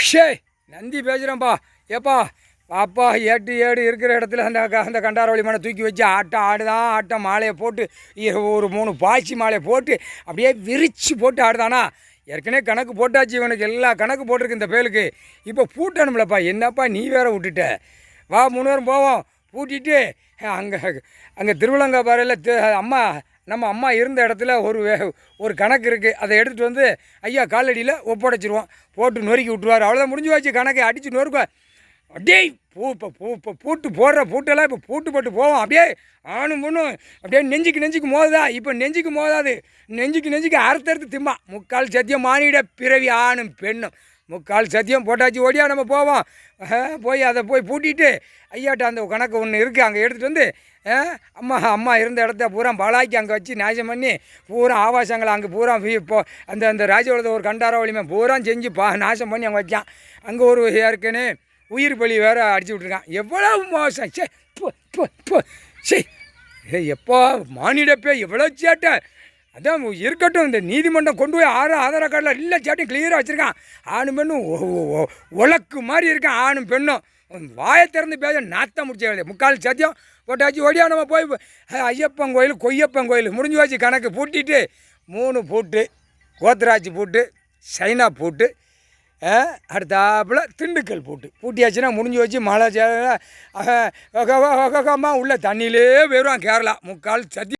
ஷே நந்தி பேசுகிறேன்ப்பா. ஏப்பா பாப்பா ஏடு இருக்கிற இடத்துல அந்த கண்டாரவழி மனை தூக்கி வச்சு ஆட்டம் மாலையை போட்டு ஒரு 3 பாய்ச்சி மாலையை போட்டு அப்படியே விரித்து போட்டு ஆடுதானா. ஏற்கனவே கணக்கு போட்டாச்சு, இவனுக்கு எல்லா கணக்கு போட்டிருக்கு இந்த பேலுக்கு. இப்போ பூட்டணும்லப்பா, என்னப்பா நீ வேற விட்டுட்ட. வா 3 பேரும் போவோம். பூட்டிட்டு அங்கே திருவிழங்காபாறையில் நம்ம அம்மா இருந்த இடத்துல ஒரு கணக்கு இருக்குது. அதை எடுத்துகிட்டு வந்து ஐயா காலடியில் ஒப்படைச்சிருவோம். போட்டு நொறுக்கி விட்டுருவார். அவ்வளோதான், முடிஞ்சு வச்சு கணக்கை அடித்து நொறுக்குவேன். அப்படியே பூட்டு போடுற பூட்டெல்லாம் இப்போ பூட்டு போட்டு போவோம். அப்படியே ஆணும் பொண்ணும் அப்படியே நெஞ்சுக்கு மோதுதா. இப்போ நெஞ்சுக்கு மோதாது, நெஞ்சுக்கு அறுத்தறுத்து திம்மா. 3/4 சத்தியம் மானிட பிறவி ஆணும் பெண்ணும். 3/4 சத்தியம் போட்டாச்சு. ஓடியா நம்ம போவோம். போய் அதை பூட்டிட்டு ஐயாட்ட அந்த கணக்கு ஒன்று இருக்குது, அங்கே எடுத்துகிட்டு வந்து அம்மா இருந்த இடத்த பூரா பாலாக்கி அங்கே வச்சு நாசம் பண்ணி பூரா ஆவாசங்களை அங்கே பூரா இப்போ அந்த ராஜவளத்தை ஒரு கண்டாரவழிமை பூரா செஞ்சு நாசம் பண்ணி அங்கே வச்சான். அங்கே ஒரு ஏற்கனவே உயிர் பலி வேறு அடிச்சு விட்ருக்கான். எவ்வளோ மோசம். எப்போ மானிடப்பே எவ்வளோ சேட்டை. அதான் இருக்கட்டும், இந்த நீதிமன்றம் கொண்டு போய் ஆதார கார்டில் இல்லை சேட்டையும் கிளியராக வச்சுருக்கான். ஆணும் பெண்ணும் உலக்கு மாதிரி இருக்கான். ஆணும் பெண்ணும் வாயை திறந்து பேச நாத்தம் முடிச்ச 3/4 சத்தியம் போட்டாச்சு. ஓடியா நம்ம போய் ஐயப்பன் கோயில் கொய்யப்பன் கோயில் முடிஞ்சு வச்சு கணக்கு பூட்டிட்டு 3 பூட்டு, கோத்ராஜ் பூட்டு, சைனா பூட்டு, அடுத்தாப்புல திண்டுக்கல் பூட்டியாச்சுன்னா முடிஞ்சு வச்சு மழை உள்ள தண்ணியிலே போயிடுவான் கேரளா. 3/4 சத்தியம்.